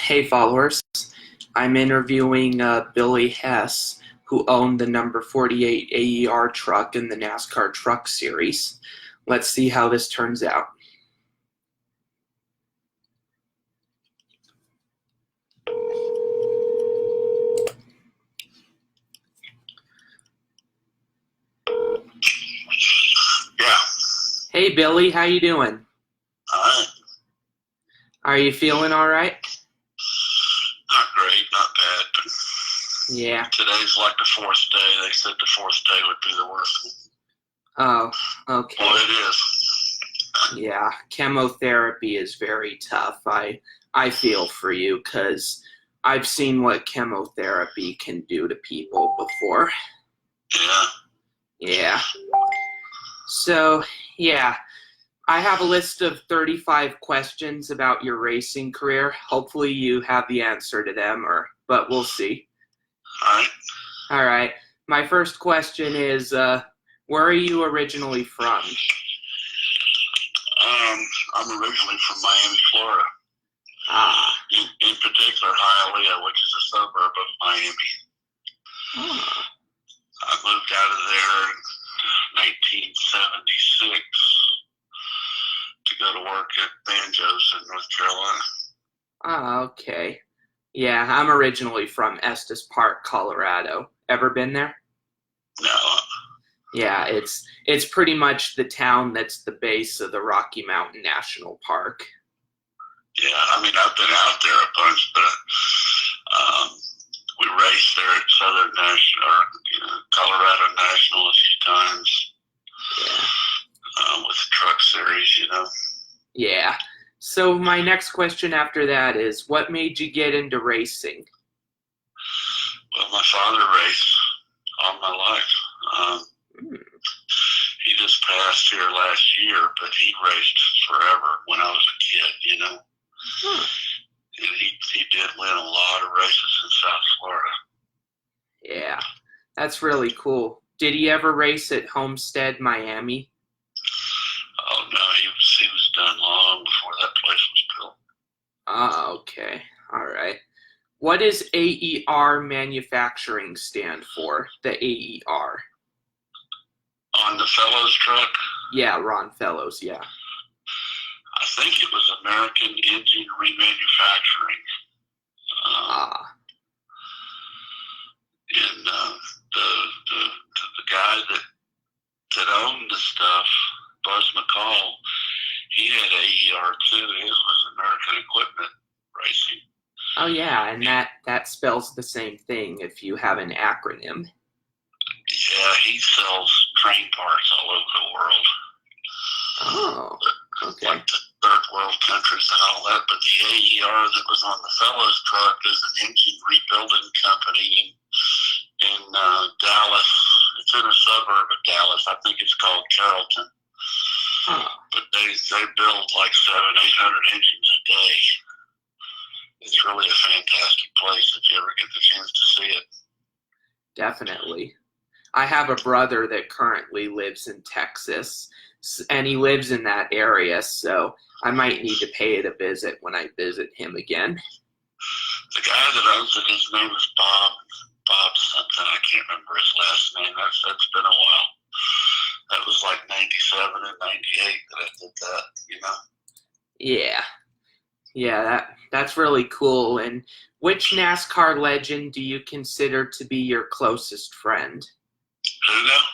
Hey followers, I'm interviewing Billy Hess, who owned the number 48 AER truck in the NASCAR Truck Series. Let's see how this turns out. Yeah. Hey Billy, how you doing? Alright. Are you feeling all right? Not great, not bad, but Yeah. today's like the fourth day. They said the fourth day would be the worst. Oh, okay. Well, it is. Yeah, chemotherapy is very tough. I feel for you because I've seen what chemotherapy can do to people before. Yeah. Yeah. So, yeah, I have a list of 35 questions about your racing career. Hopefully you have the answer to them, but we'll see. Alright. All right. My first question is, where are you originally from? I'm originally from Miami, Florida. Ah. In particular, Hialeah, which is a suburb of Miami. Ah. I moved out of there in 1976 to go to work at Banjo's in North Carolina. Ah, okay. Yeah, I'm originally from Estes Park, Colorado. Ever been there? No. Yeah, it's pretty much the town that's the base of the Rocky Mountain National Park. Yeah, I mean, I've been out there a bunch, but we raced there at Southern National, or Colorado National a few times. Yeah. With the Truck Series, Yeah. So my next question after that is, what made you get into racing? Well, my father raced all my life. He just passed here last year, but he raced forever when I was a kid, Huh. And he did win a lot of races in South Florida. Yeah, that's really cool. Did he ever race at Homestead, Miami? Oh no, he was done long before that place was built. Ah, okay. All right. What does AER manufacturing stand for? The AER. On the Fellows truck? Yeah, Ron Fellows, yeah. I think it was American Engine Remanufacturing. And the guy that owned the stuff, Buzz McCall, he had AER too. His was American Equipment Racing. Oh yeah, and that spells the same thing if you have an acronym. Yeah, he sells train parts all over the world. Oh, okay. Like the third world countries and all that. But the AER that was on the Fellows truck is an engine rebuilding company in Dallas. It's in a suburb of Dallas. I think it's called Carrollton. Oh. But they build like 700-800 engines a day. It's really a fantastic place if you ever get the chance to see it. Definitely. I have a brother that currently lives in Texas, and he lives in that area, so I might need to pay it a visit when I visit him again. The guy that owns it, his name is Bob something. I can't remember his last name. That's been a while. That was like 97 and 98 that I did that, Yeah. Yeah, that's really cool. And which NASCAR legend do you consider to be your closest friend? Who now?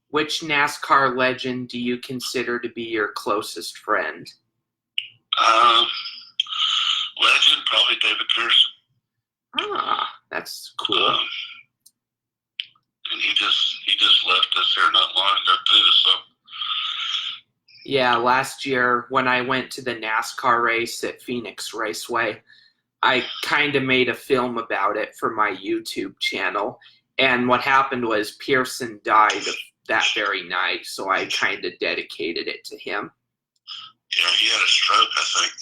Which NASCAR legend do you consider to be your closest friend? Legend, probably David Pearson. Ah, that's cool. And he just left us here not long ago too, so. Yeah, last year when I went to the NASCAR race at Phoenix Raceway, I kind of made a film about it for my YouTube channel. And what happened was Pearson died that very night, so I kind of dedicated it to him. Yeah, he had a stroke, I think.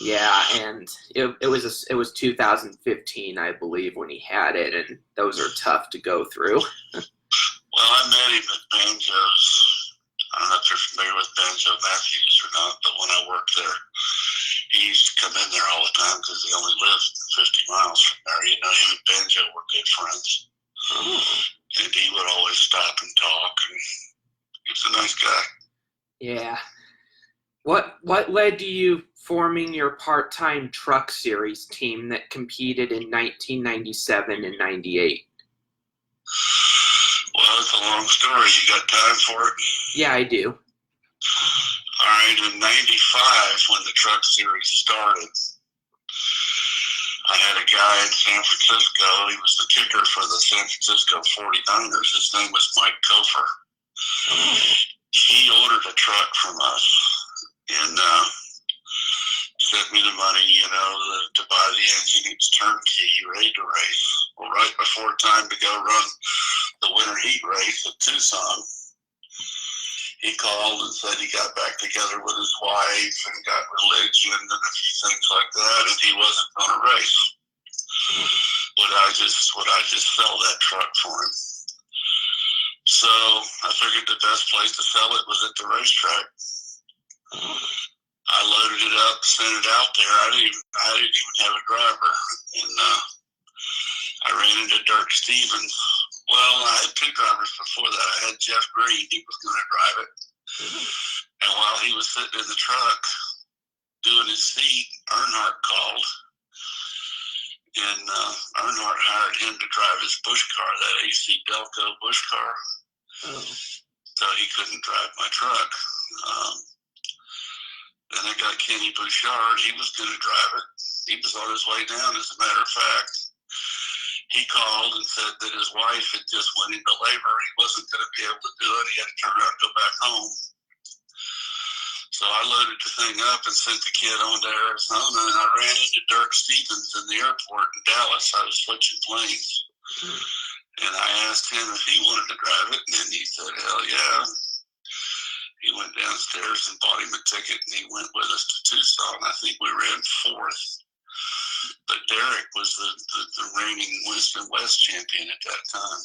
Yeah, and it was 2015, I believe, when he had it, and those are tough to go through. Well, I met him at Banjo's. I don't know if you're familiar with Banjo Matthews or not, but when I worked there, he used to come in there all the time because he only lived miles from there. You know, him and Benjo were good friends. Oh. And he would always stop and talk. And he was a nice guy. Yeah. What led to you forming your part-time truck series team that competed in 1997 and 98? Well, it's a long story. You got time for it? Yeah, I do. All right, in 95, when the truck series started, I had a guy in San Francisco. He was the kicker for the San Francisco 49ers. His name was Mike Kofer. Oh. He ordered a truck from us and sent me the money, you know, to buy the engine. It's turnkey, ready to race. Well, right before time to go run the winter heat race at Tucson, he called and said he got back together with his wife and got religion and a few things like that, and he wasn't going to race. Would I just sell that truck for him? So I figured the best place to sell it was at the racetrack. I loaded it up, sent it out there. I didn't even have a driver, and I ran into Dirk Stevens. Well, I had two drivers before that. I had Jeff Green. He was going to drive it, and while he was sitting in the truck doing his seat, Earnhardt called, and Earnhardt hired him to drive his Busch car, that AC Delco Busch car. Oh. So he couldn't drive my truck. Then I got Kenney Bouchard. He was going to drive it. He was on his way down, as a matter of fact. He called and said that his wife had just went into labor. He wasn't going to be able to do it. He had to turn around and go back home. So I loaded the thing up and sent the kid on to Arizona, and I ran into Dirk Stevens in the airport in Dallas. I was switching planes. And I asked him if he wanted to drive it, and he said, hell yeah. He went downstairs and bought him a ticket, and he went with us to Tucson. I think we ran fourth. But Derek was the reigning West champion at that time.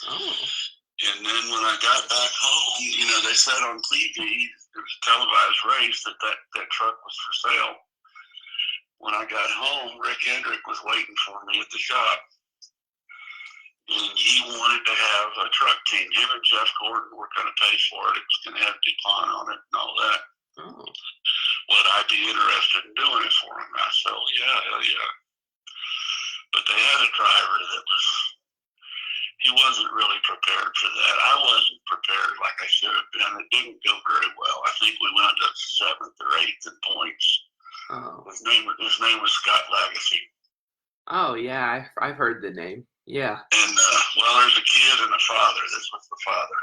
Oh. And then when I got back home, you know, they said on TV, there was a televised race that truck was for sale. When I got home, Rick Hendrick was waiting for me at the shop. And he wanted to have a truck team. Him and Jeff Gordon were going to pay for it. It was going to have DuPont on it and all that. Oh. Would I be interested in doing it for him? I said, oh, yeah, hell yeah. But they had a driver that he wasn't really prepared for that. I wasn't prepared like I should have been. It didn't go very well. I think we wound up 7th or 8th in points. Oh. His name was Scott Lagacy. Oh, yeah, I've heard the name. Yeah. And, well, there's a kid and a father. This was the father.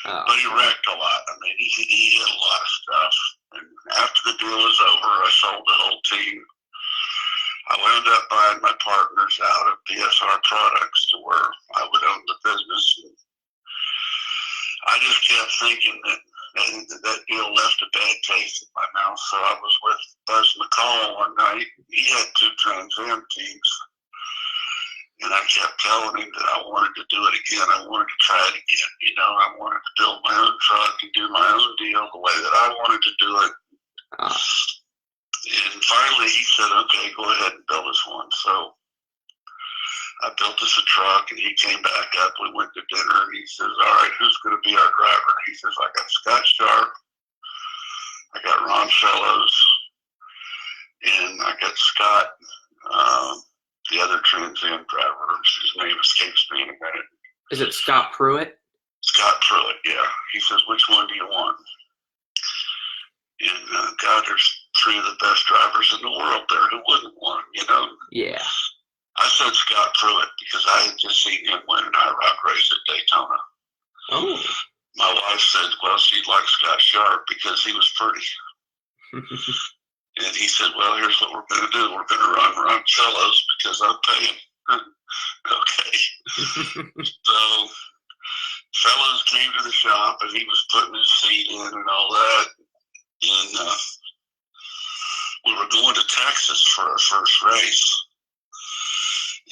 Oh. But he wrecked a lot. I mean, he hit a lot of stuff. And after the deal was over, I sold the whole team. I wound up buying my partners out of BSR Products to where I would own the business. And I just kept thinking that deal left a bad taste in my mouth. So I was with Buzz McCall one night. He had 2 Trans Am teams. And I kept telling him that I wanted to do it again. I wanted to try it again. You know, I wanted to build my own truck and do my own deal the way that I wanted to do it. And finally he said, okay, go ahead and build us one. So I built us a truck, and he came back up. We went to dinner, and he says, all right, who's going to be our driver? He says, I got Scott Sharp, I got Ron Fellows, and I got Scott, the other Trans Am driver, whose name escapes me in a minute. Is it Scott Pruitt? Scott Pruitt, yeah. He says, which one do you want? And God, there's 3 of the best drivers in the world there. Who wouldn't want, you know? Yeah. I said Scott Pruitt because I had just seen him win an IROC race at Daytona. Oh. My wife said, well, she'd like Scott Sharp because he was pretty. And he said, well, here's what we're going to do. We're going to run Ron Fellows because I'm paying. Okay. So Fellows came to the shop, and he was putting his seat in and all that. And we were going to Texas for our first race.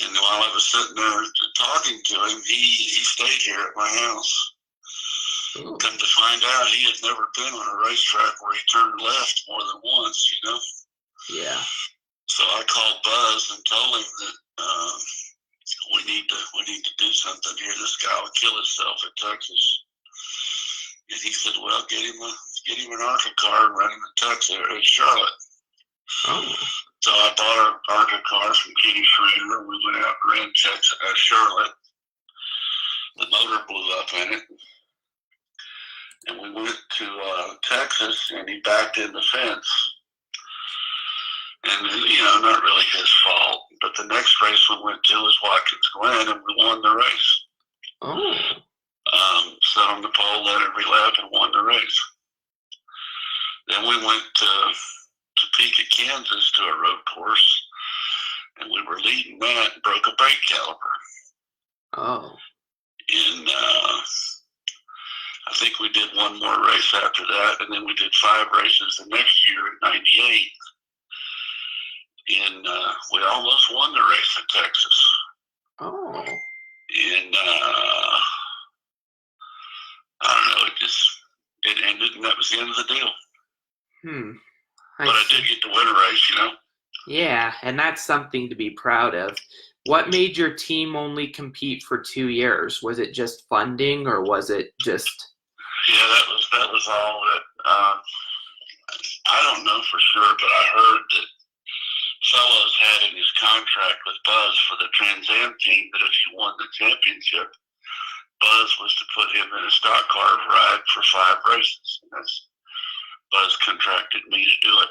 And while I was sitting there talking to him, he stayed here at my house. Ooh. Come to find out, he had never been on a racetrack where he turned left more than once, you know? Yeah. So I called Buzz and told him that we need to do something here. This guy will kill himself in Texas. And he said, "Well, get him an ARCA car and run him in Texas or in Charlotte." Oh. So I bought an ARCA car from Kenney. We went out and ran Charlotte. The motor blew up in it. And we went to Texas, and he backed in the fence. And, not really his fault. But the next race we went to was Watkins Glen, and we won the race. Oh. Sat on the pole, led every lap, and won the race. Then we went to Topeka, Kansas, to a road course, and we were leading that and broke a brake caliper. Oh. And I think we did one more race after that, and then we did 5 races the next year in '98. And we almost won the race in Texas. Oh. And I don't know, it ended, and that was the end of the deal. But I did get to win a race, Yeah, and that's something to be proud of. What made your team only compete for 2 years? Was it just funding, or was it just... Yeah, that was all that. I don't know for sure, but I heard that Fellows had in his contract with Buzz for the Trans Am team that if he won the championship, Buzz was to put him in a stock car ride for 5 races. And Buzz contracted me to do it,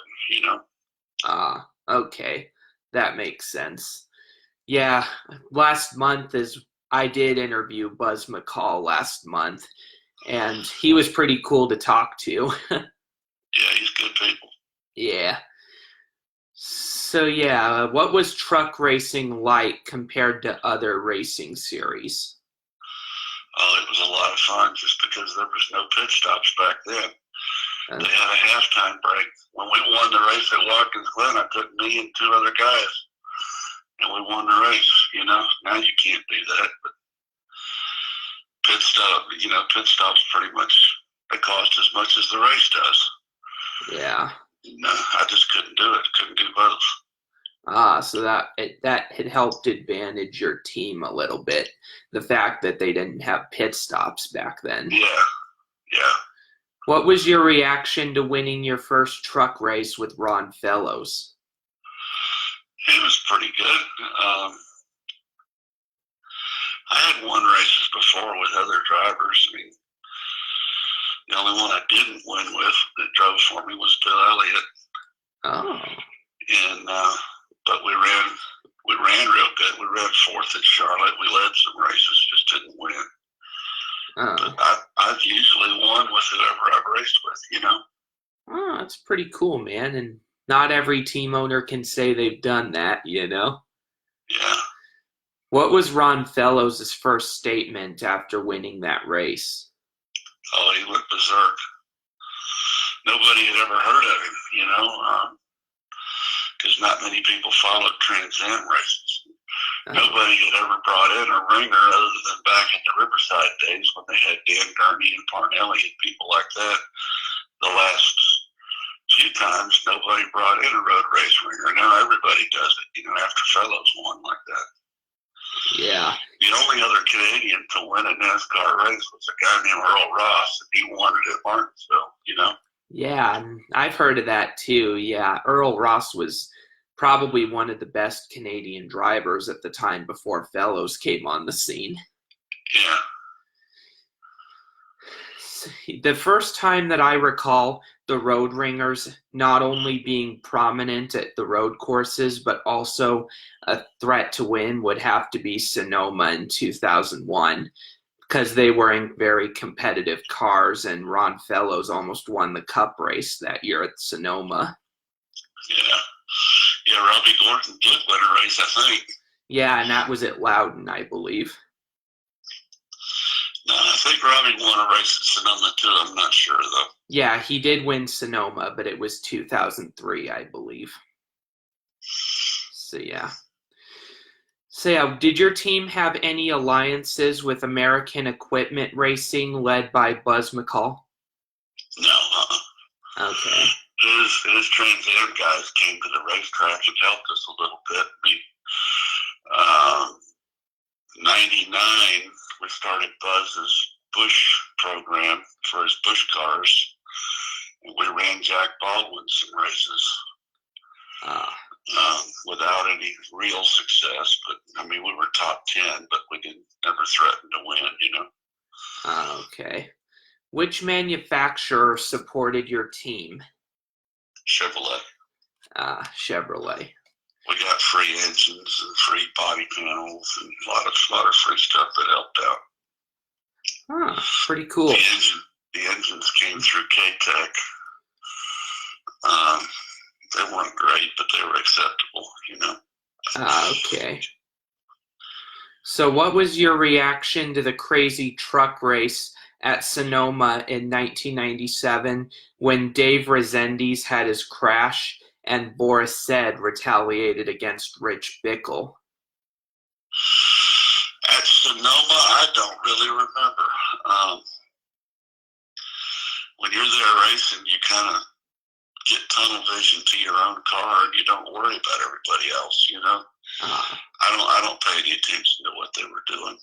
Ah, okay. That makes sense. Yeah, last month I did interview Buzz McCall last month, and he was pretty cool to talk to. Yeah, he's good people. Yeah. So yeah, what was truck racing like compared to other racing series? Oh, it was a lot of fun just because there was no pit stops back then. They had a halftime break. When we won the race at Watkins Glen, I took me and 2 other guys, and we won the race. Now you can't do that. But pit stops pretty much, they cost as much as the race does. Yeah. No, I just couldn't do it. Couldn't do both. Ah, so that had helped advantage your team a little bit. The fact that they didn't have pit stops back then. Yeah. What was your reaction to winning your first truck race with Ron Fellows? It was pretty good. I had won races before with other drivers. I mean, the only one I didn't win with that drove for me was Bill Elliott. Oh. And but we ran real good. We ran 4th at Charlotte. We led some races, just didn't win. But I've usually won with whoever I've raced with, Oh, that's pretty cool, man. And not every team owner can say they've done that, Yeah. What was Ron Fellows' first statement after winning that race? Oh, he went berserk. Nobody had ever heard of him, because not many people followed Trans Am races. Nobody had ever brought in a ringer other than back in the Riverside days when they had Dan Gurney and Parnelli and people like that. The last few times, nobody brought in a road race ringer. Now everybody does it, after Fellows won like that. Yeah. The only other Canadian to win a NASCAR race was a guy named Earl Ross, and he won it at Martinsville, Yeah, and I've heard of that too. Yeah, Earl Ross was probably one of the best Canadian drivers at the time before Fellows came on the scene. Yeah. The first time that I recall the road ringers not only being prominent at the road courses, but also a threat to win would have to be Sonoma in 2001, because they were in very competitive cars, and Ron Fellows almost won the Cup race that year at Sonoma. Yeah, Robbie Gordon did win a race, I think. Yeah, and that was at Loudon, I believe. No, I think Robbie won a race at Sonoma too. I'm not sure though. Yeah, he did win Sonoma, but it was 2003, I believe. So yeah. Did your team have any alliances with American Equipment Racing led by Buzz McCall? No. Okay. his Trans Am guys came to the racetrack and helped us a little bit. 99, we started Buzz's Bush program for his Bush cars, and we ran Jack Baldwin some races without any real success. But I mean, we were top 10, but we didn't never threaten to win, you know. Okay. Which manufacturer supported your team? Chevrolet. Chevrolet. We got free engines and free body panels and a lot of free stuff that helped out. Huh, pretty cool. The engines came through K-Tech. They weren't great, but they were acceptable, you know. Okay. So what was your reaction to the crazy truck race at Sonoma in 1997 when Dave Rezendes had his crash and Boris Said retaliated against Rich Bickle? At Sonoma, I don't really remember. When you're there racing, you kind of get tunnel vision to your own car, and you don't worry about everybody else. You know, I don't pay any attention to what they were doing.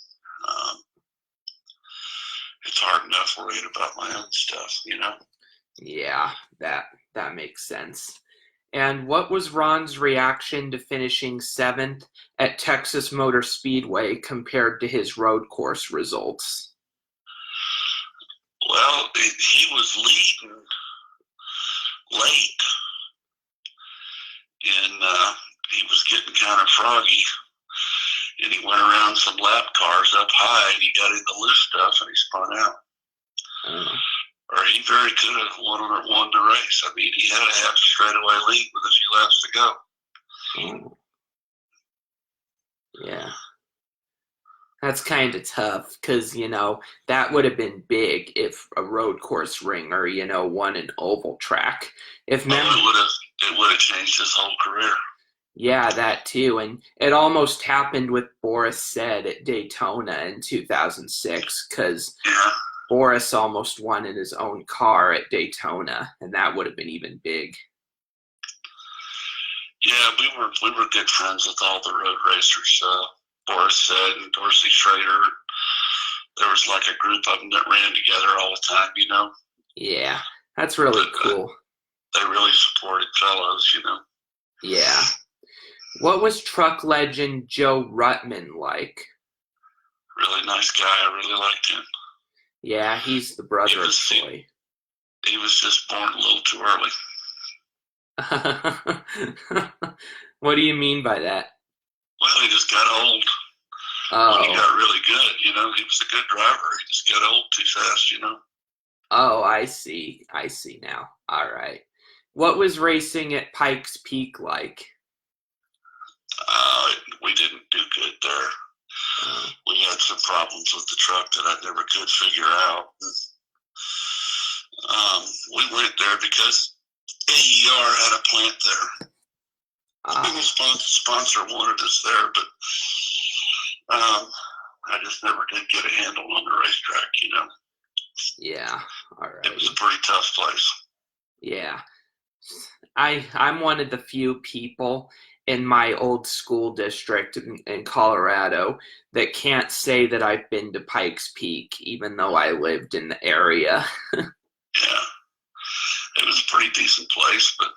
It's hard enough worrying about my own stuff. You know. Yeah, that makes sense. And what was Ron's reaction to finishing 7th at Texas Motor Speedway compared to his road course results? Well, he was leading late, and he was getting kind of froggy, and he went around some lap cars up high, and he got in the loose stuff, and he spun out. Or he very could have won the race. I mean, he had a half straightaway lead with a few laps to go. Yeah. That's kind of tough because, you know, that would have been big if a road course ringer, you know, won an oval track. It would have changed his whole career. Yeah, that too. And it almost happened with Boris Said at Daytona in 2006 because Boris almost won in his own car at Daytona, and that would have been even big. Yeah, we were good friends with all the road racers. Boris Said and Dorsey Schrader. There was like a group of them that ran together all the time, you know. Yeah, that's really cool. They really supported fellows, you know. Yeah. What was truck legend Joe Ruttman like? Really nice guy. I really liked him. Yeah, he's the brother of Troy. He was just born a little too early. What do you mean by that? Well, he just got old. Oh. When he got really good, you know. He was a good driver. He just got old too fast, you know. Oh, I see. I see now. All right. What was racing at Pikes Peak like? We didn't do good there. We had some problems with the truck that I never could figure out. We went there because AER had a plant there. The sponsor wanted us there, but I just never did get a handle on the racetrack, you know. Yeah, all right. It was a pretty tough place. Yeah. I'm one of the few people in my old school district in Colorado that can't say that I've been to Pikes Peak, even though I lived in the area. Yeah, it was a pretty decent place, but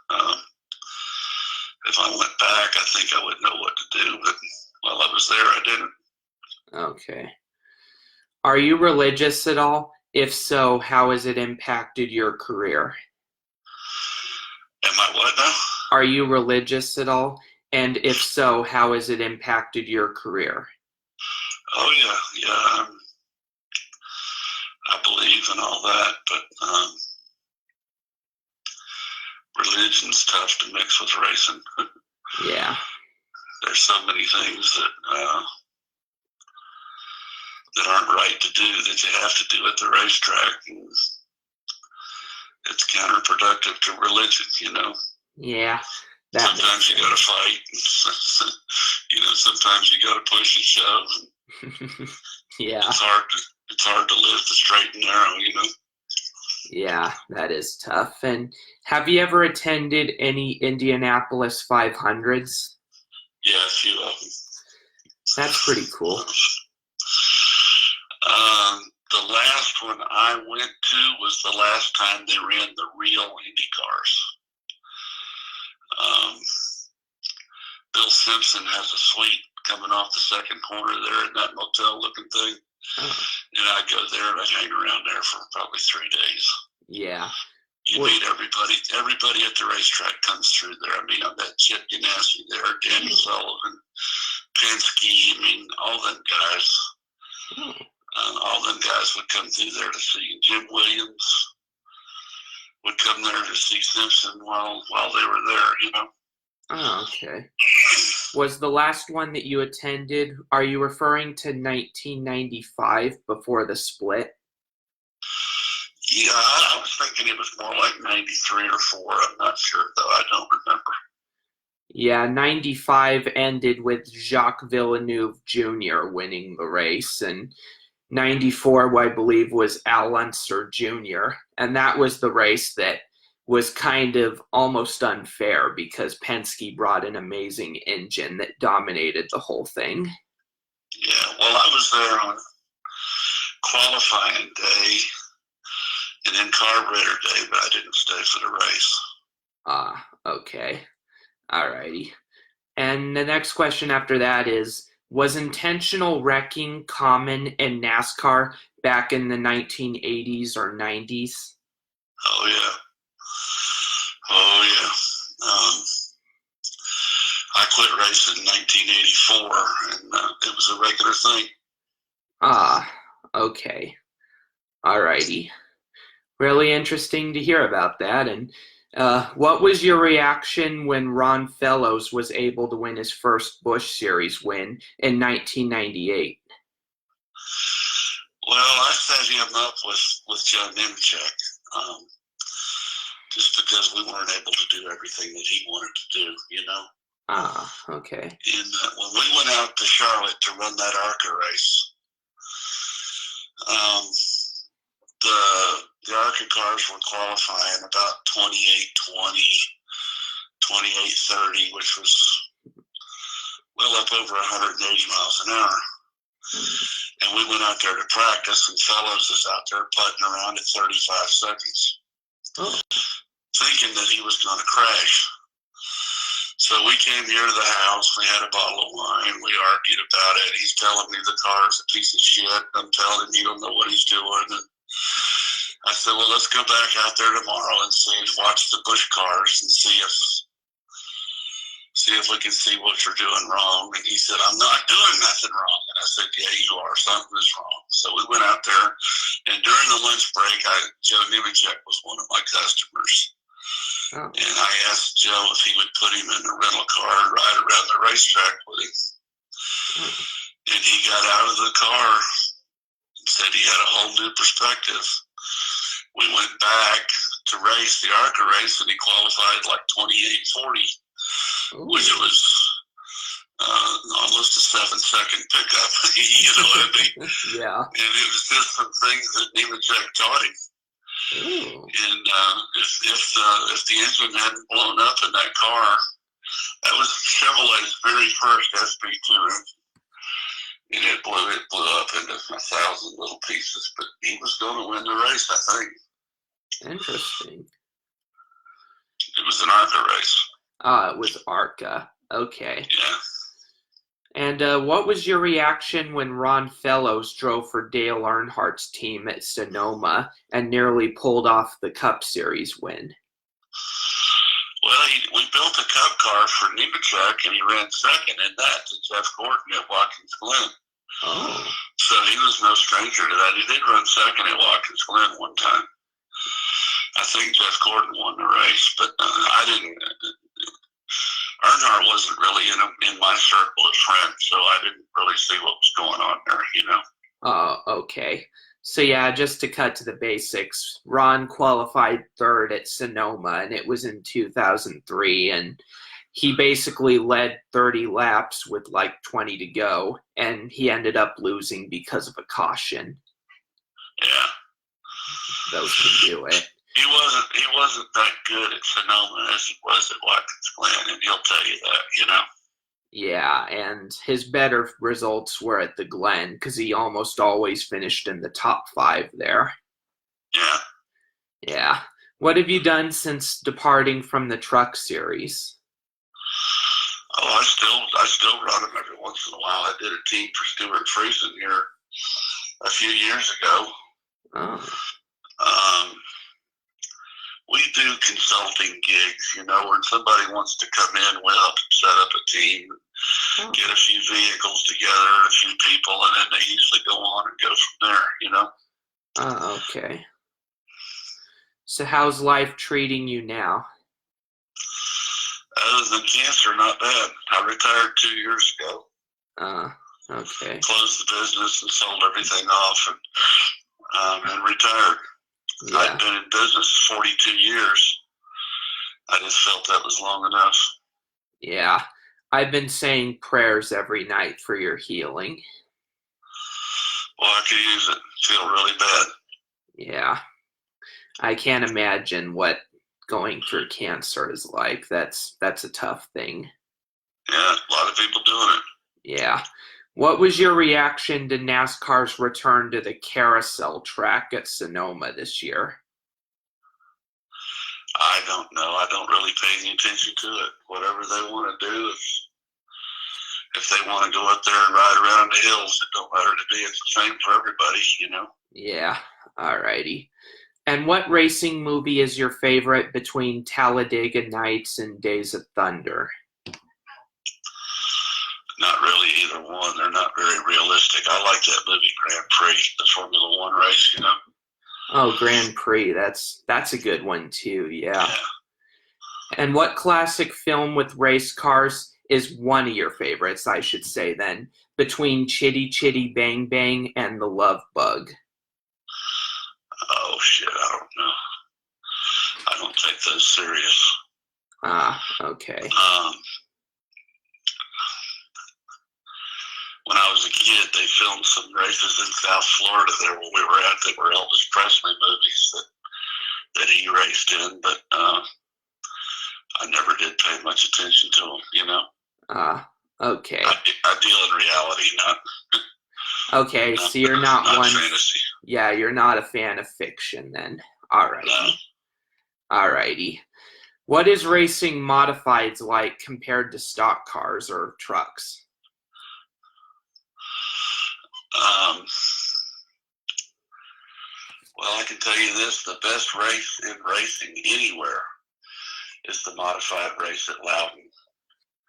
if I went back, I think I would know what to do. But while I was there, I didn't. Okay. Are you religious at all? If so, how has it impacted your career? Am I what now? Are you religious at all? And if so, how has it impacted your career? Oh, yeah. I believe in all that, but religion's tough to mix with racing. Yeah. There's so many things that aren't right to do that you have to do at the racetrack. And it's counterproductive to religion, you know. Yeah. Sometimes you got to fight. You know, sometimes you got to push and shove. Yeah. It's hard to live the straight and narrow, you know. Yeah, that is tough. And have you ever attended any Indianapolis 500s? Yeah, a few of them. That's pretty cool. The last one I went to was the last time they ran the real Indy cars. Bill Simpson has a suite coming off the second corner there in that motel looking thing. Oh. And I go there and I hang around there for probably 3 days. Yeah. You meet everybody. Everybody at the racetrack comes through there. I mean, I've got Chip Ganassi there, Danny Sullivan, Penske. I mean, all them guys. All them guys would come through there to see. Jim Williams would come there to see Simpson while they were there, you know. Oh, okay. Was the last one that you attended, are you referring to 1995 before the split? Yeah, I was thinking it was more like 93 or 4. I'm not sure, though. I don't remember. Yeah, 95 ended with Jacques Villeneuve Jr. winning the race, and 94, I believe, was Al Unser Jr., and that was the race that was kind of almost unfair because Penske brought an amazing engine that dominated the whole thing. Yeah, well, I was there on qualifying day and then carburetor day, but I didn't stay for the race. Ah, okay. Alrighty. And the next question after that is, was intentional wrecking common in NASCAR back in the 1980s or 90s? Oh, yeah. Oh, yeah. I quit racing in 1984, and it was a regular thing. Ah, okay. Alrighty. Really interesting to hear about that. And what was your reaction when Ron Fellows was able to win his first Busch Series win in 1998? Well, I set him up with Joe Nemechek, just because we weren't able to do everything that he wanted to do, you know? Ah, okay. And when we went out to Charlotte to run that ARCA race, the ARCA cars were qualifying about 28:20, 28:30, which was well up over 180 miles an hour. And we went out there to practice, and Fellows is out there putting around at 35 seconds, thinking that he was going to crash. So we came here to the house. We had a bottle of wine. We argued about it. He's telling me the car's a piece of shit. I'm telling him he don't know what he's doing. And I said, well, let's go back out there tomorrow and watch the Busch cars and see if we can see what you're doing wrong. And he said, I'm not doing nothing wrong. And I said, yeah, you are. Something is wrong. So we went out there, and during the lunch break, Joe Nemechek was one of my customers. Oh. And I asked Joe if he would put him in a rental car and ride around the racetrack with him. And he got out of the car and said he had a whole new perspective. We went back to race the ARCA race, and he qualified like 28:40, which was almost a 7-second pickup. You know what I mean? Yeah. And it was just some things that Nemechek taught him. Ooh. And if the engine hadn't blown up in that car, that was Chevrolet's very first SP2 engine. And it blew up into 1,000 little pieces, but he was going to win the race, I think. Interesting. It was an ARCA race. Ah, it was ARCA. Okay. Yeah. And what was your reaction when Ron Fellows drove for Dale Earnhardt's team at Sonoma and nearly pulled off the Cup Series win? Well, we built a Cup car for Nemechek, and he ran second in that to Jeff Gordon at Watkins Glen. Oh. So he was no stranger to that. He did run second at Watkins Glen one time. I think Jeff Gordon won the race, but I didn't. Earnhardt wasn't really in my circle of friends, so I didn't really see what was going on there, you know. Oh, okay. So yeah, just to cut to the basics, Ron qualified third at Sonoma, and it was in 2003, and he basically led 30 laps with like 20 to go, and he ended up losing because of a caution. Yeah. those can do it. He wasn't that good at Sonoma as he was at Watkins Glen, and he'll tell you that, you know. Yeah, and his better results were at the Glen because he almost always finished in the top 5 there. Yeah. Yeah. What have you done since departing from the truck series? Oh, I still run them every once in a while. I did a team for Stuart Friesen here a few years ago. Oh. We do consulting gigs, you know, where somebody wants to come in, we'll help them set up a team, get a few vehicles together, a few people, and then they usually go on and go from there, you know. Oh, okay. So how's life treating you now? Other than cancer, not bad. I retired 2 years ago. Okay. Closed the business and sold everything off and retired. Yeah. I've been in business 42 years. I just felt that was long enough. Yeah. I've been saying prayers every night for your healing. Well, I could use it. Feel really bad. Yeah. I can't imagine what going through cancer is like. That's a tough thing. Yeah, a lot of people doing it. Yeah. What was your reaction to NASCAR's return to the carousel track at Sonoma this year? I don't know. I don't really pay any attention to it. Whatever they want to do, if they want to go up there and ride around the hills, it don't matter to me. It's the same for everybody, you know. Yeah. Alrighty. And what racing movie is your favorite between Talladega Nights and Days of Thunder? Not really either one. They're not very realistic. I like that movie Grand Prix, the Formula One race, you know. Oh, Grand Prix. That's a good one too. Yeah. And what classic film with race cars is one of your favorites, I should say then, between Chitty Chitty Bang Bang and The Love Bug? Oh shit, I don't know. I don't take those serious. Okay. When I was a kid, they filmed some races in South Florida there where we were at that were Elvis Presley movies that he raced in, but I never did pay much attention to them, you know. Okay. I deal in reality, not. Okay, so you're not one. Fantasy. Yeah, you're not a fan of fiction then. Alrighty. No. Alrighty. What is racing modifieds like compared to stock cars or trucks? Well, I can tell you this: the best race in racing anywhere is the modified race at Loudon.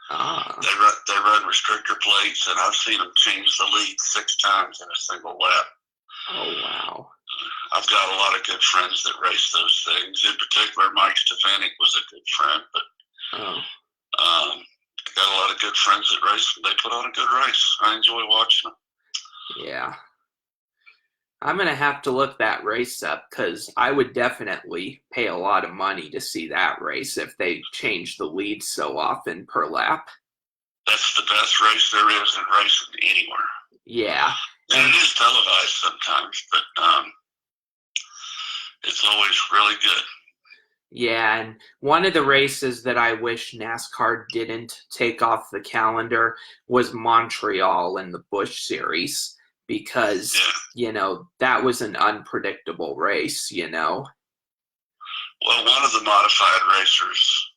They run restrictor plates, and I've seen them change the lead 6 times in a single lap. Oh, wow. I've got a lot of good friends that race those things. In particular, Mike Stefanik was a good friend, but I got a lot of good friends that race. They put on a good race. I enjoy watching them. Yeah. I'm going to have to look that race up because I would definitely pay a lot of money to see that race if they change the lead so often per lap. That's the best race there is in racing anywhere. Yeah. And it is televised sometimes, but it's always really good. Yeah, and one of the races that I wish NASCAR didn't take off the calendar was Montreal in the Busch Series. Because, you know, that was an unpredictable race, you know. Well, one of the modified racers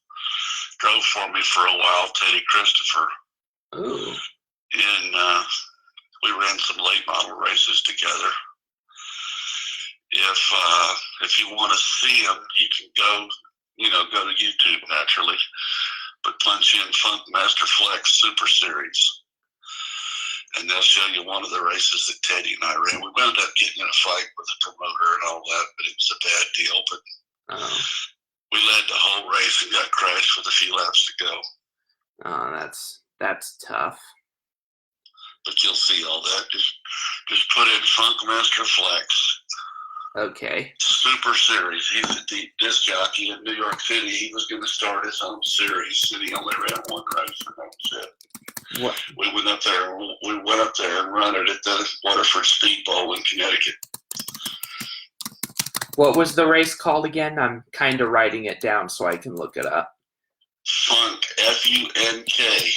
drove for me for a while, Teddy Christopher. Ooh. And we ran some late model races together. If you want to see him, you can go to YouTube naturally, but punch in Funk Master Flex Super Series. And they'll show you one of the races that Teddy and I ran. We wound up getting in a fight with the promoter and all that, but it was a bad deal. But we led the whole race and got crashed with a few laps to go. Oh, that's tough. But you'll see all that. Just put in Funk Master Flex. Okay. Super Series. He's a deep disc jockey in New York City. He was going to start his own series, and he only ran one race, and that was it. What? We went up there and run it at the Waterford Speedball in Connecticut. What was the race called again? I'm kind of writing it down so I can look it up. Funk, F-U-N-K,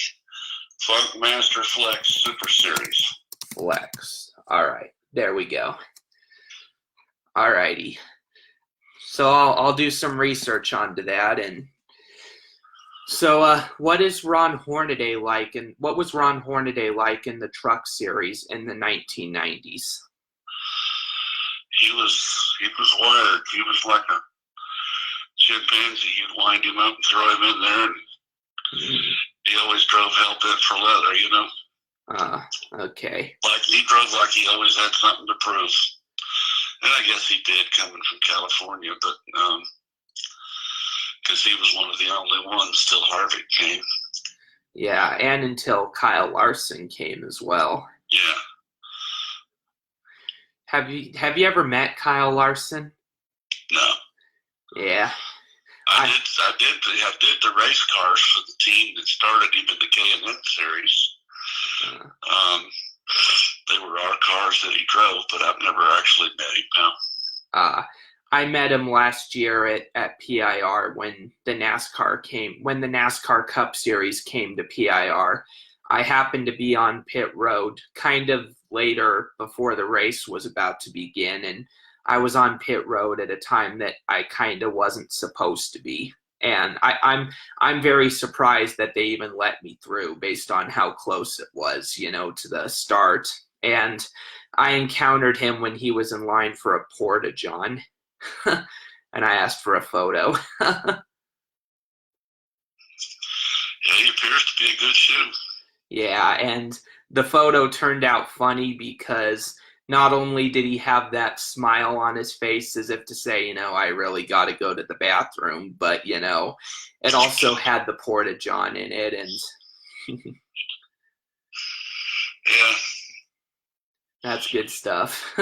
Funk Master Flex Super Series. Flex. All right, there we go. All righty. So I'll do some research onto that. And so, what is Ron Hornaday like, and what was Ron Hornaday like in the Truck Series in the 1990s? He was wired. He was like a chimpanzee. You'd wind him up and throw him in there, and he always drove hell-bent for leather, you know? Okay. Like, he drove like he always had something to prove. And I guess he did, coming from California, but because he was one of the only ones till Harvick came. Yeah, and until Kyle Larson came as well. Yeah. Have you ever met Kyle Larson? No. Yeah. I did the race cars for the team that started him in the K&N series. They were our cars that he drove, but I've never actually met him now. I met him last year at PIR when the NASCAR Cup Series came to PIR. I happened to be on pit road kind of later before the race was about to begin, and I was on pit road at a time that I kind of wasn't supposed to be. And I'm very surprised that they even let me through based on how close it was, to the start. And I encountered him when he was in line for a Porta-John, and I asked for a photo. Yeah, he appears to be a good shoe. Yeah, and the photo turned out funny because not only did he have that smile on his face as if to say, I really got to go to the bathroom, but, it also had the Porta-John in it. And yeah, that's good stuff.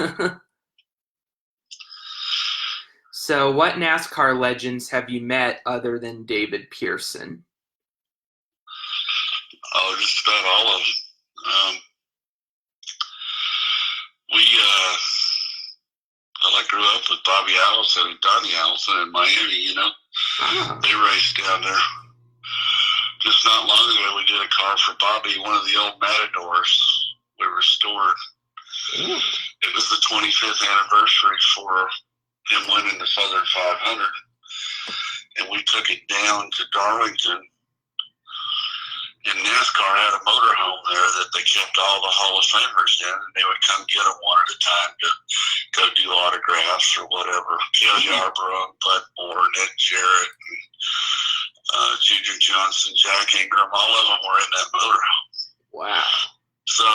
So what NASCAR legends have you met other than David Pearson? Oh, just about all of them. I grew up with Bobby Allison and Donnie Allison in Miami, They raced down there. Just not long ago, we did a car for Bobby, one of the old Matadors we restored. It was the 25th anniversary for him winning the Southern 500. And we took it down to Darlington. And NASCAR had a motorhome there that they kept all the Hall of Famers in, and they would come get them one at a time to go do autographs or whatever. Cale Yarborough, Bud Moore, Ned Jarrett, and Junior Johnson, Jack Ingram, all of them were in that motorhome. Wow. So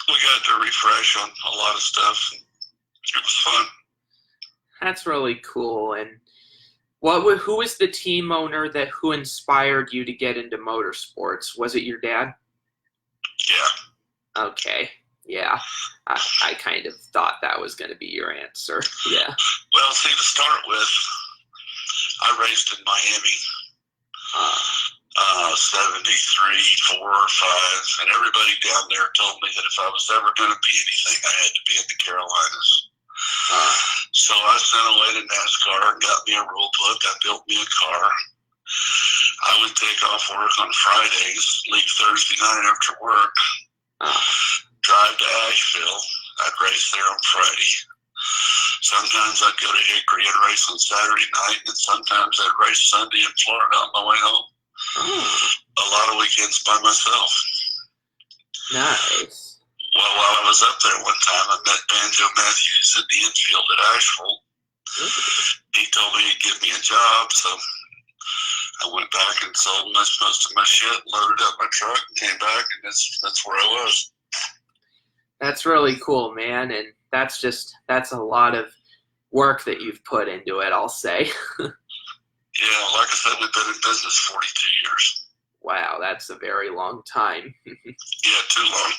we got to refresh on a lot of stuff, and it was fun. That's really cool. And who was the team owner who inspired you to get into motorsports? Was it your dad? Yeah. Okay. Yeah. I kind of thought that was going to be your answer. Yeah. Well, see, to start with, I raced in Miami. 73, 4, 5, and everybody down there told me that if I was ever going to be anything, I had to be in the Carolinas. So I sent away to NASCAR and got me a rule book. I built me a car. I would take off work on Fridays, leave Thursday night after work, drive to Asheville. I'd race there on Friday. Sometimes I'd go to Hickory and race on Saturday night, and sometimes I'd race Sunday in Florida on my way home. A lot of weekends by myself. Nice. Well, while I was up there one time, I met Banjo Matthews at the infield at Asheville. He told me he'd give me a job, so I went back and sold most of my shit, loaded up my truck, and came back, and that's where I was. That's really cool, man, and that's a lot of work that you've put into it, I'll say. Yeah, like I said, we've been in business 42 years. Wow, that's a very long time. Yeah, too long.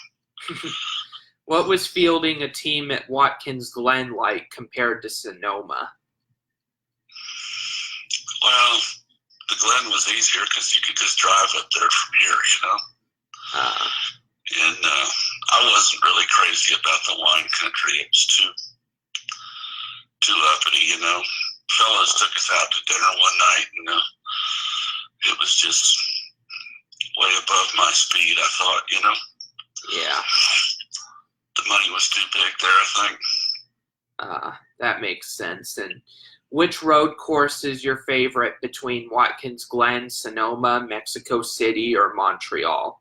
What was fielding a team at Watkins Glen like compared to Sonoma? Well, the Glen was easier because you could just drive up there from here, And I wasn't really crazy about the wine country. It was too uppity, you know. Fellas took us out to dinner one night, you know. It was just way above my speed, I thought, you know. Yeah. The money was too big there, I think. That makes sense. And which road course is your favorite between Watkins Glen, Sonoma, Mexico City, or Montreal?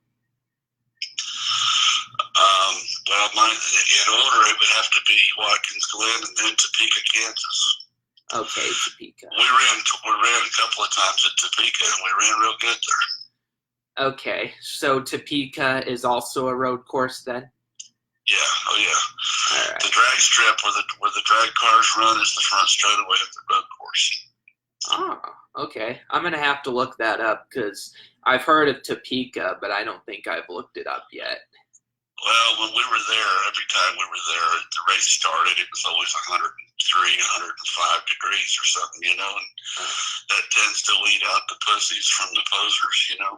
Well, in order, it would have to be Watkins Glen and then Topeka, Kansas. Okay, Topeka. We ran a couple of times at Topeka, and we ran real good there. Okay, so Topeka is also a road course then? Yeah, oh yeah. All right. The drag strip where the drag cars run is the front straightaway of the road course. Oh, okay. I'm going to have to look that up because I've heard of Topeka, but I don't think I've looked it up yet. Well, when we were there, every time we were there, the race started, it was always 103, 105 degrees or something, you know, and that tends to weed out the pussies from the posers, you know.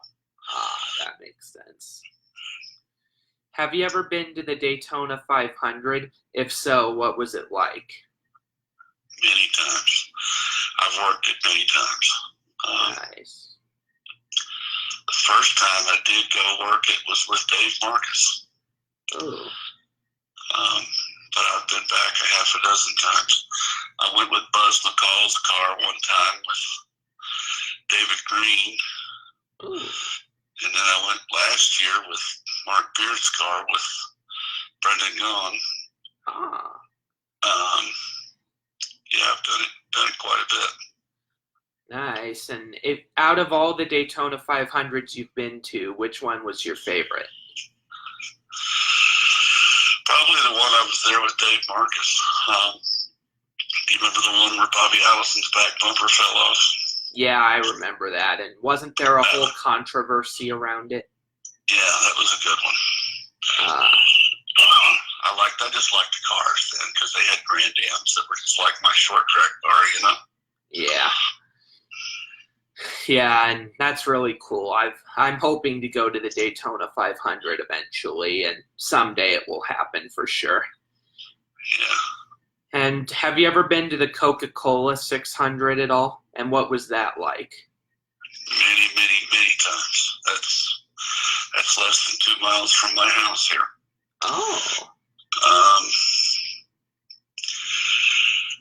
That makes sense. Have you ever been to the Daytona 500? If so, what was it like? Many times. I've worked it many times. Nice. The first time I did go work it was with Dave Marcus. Ooh. But I've been back a half a dozen times. I went with Buzz McCall's car one time with David Green. Ooh. And then I went last year with Mark Beard's car with Brendan Gaughan. Yeah, I've done it quite a bit. Nice. And if out of all the Daytona 500s you've been to, which one was your favorite? Probably the one I was there with Dave Marcus. Do you remember the one where Bobby Allison's back bumper fell off? Yeah, I remember that. And wasn't there a whole controversy around it? Yeah, that was a good one. I just liked the cars then because they had Grand Ams that were just like my short track car, you know? Yeah. Yeah, and that's really cool. I'm hoping to go to the Daytona 500 eventually, and someday it will happen for sure. Yeah. And have you ever been to the Coca-Cola 600 at all? And what was that like? Many, many, many times. That's less than 2 miles from my house here. Oh.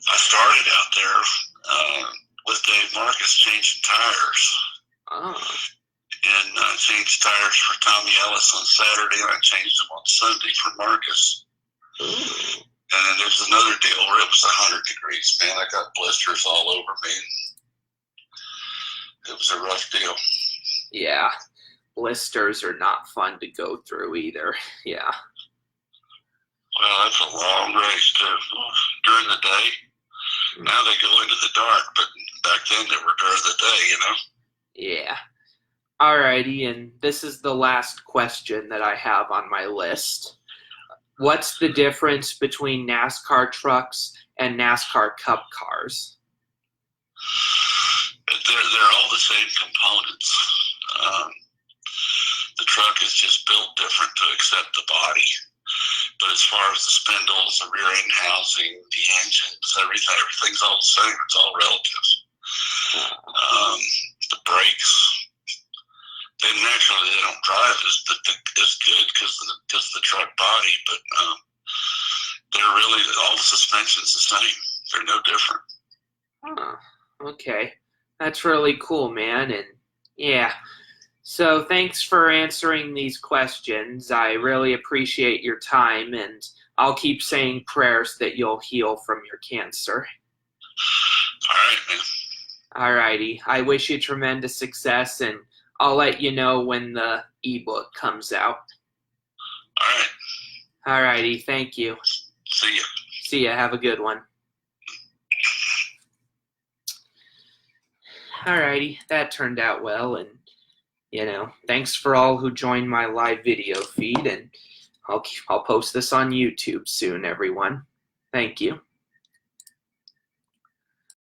I started out there with Dave Marcus changing tires. Oh. And changed tires for Tommy Ellis on Saturday, and I changed them on Sunday for Marcus. Ooh. And then there's another deal where it was 100 degrees, man. I got blisters all over me. It was a rough deal. Yeah. Blisters are not fun to go through either. Yeah. Well, that's a long race, too. During the day. Now they go into the dark, but back then they were during the day, you know? Yeah. Alrighty, and this is the last question that I have on my list. What's the difference between NASCAR trucks and NASCAR Cup cars? They're all the same components. The truck is just built different to accept the body. But as far as the spindles, the rear end housing, the engines, everything's all the same. It's all relative. The brakes, they don't drive as good because the truck body, but they're really, all the suspension's the same. They're no different. Okay. That's really cool, man. And yeah. So thanks for answering these questions. I really appreciate your time, and I'll keep saying prayers that you'll heal from your cancer. All right, man. Alrighty. I wish you tremendous success, and I'll let you know when the ebook comes out. All right. Alrighty. Thank you. See ya. See ya. Have a good one. Alrighty. That turned out well, and thanks for all who joined my live video feed, and I'll post this on YouTube soon, everyone. Thank you.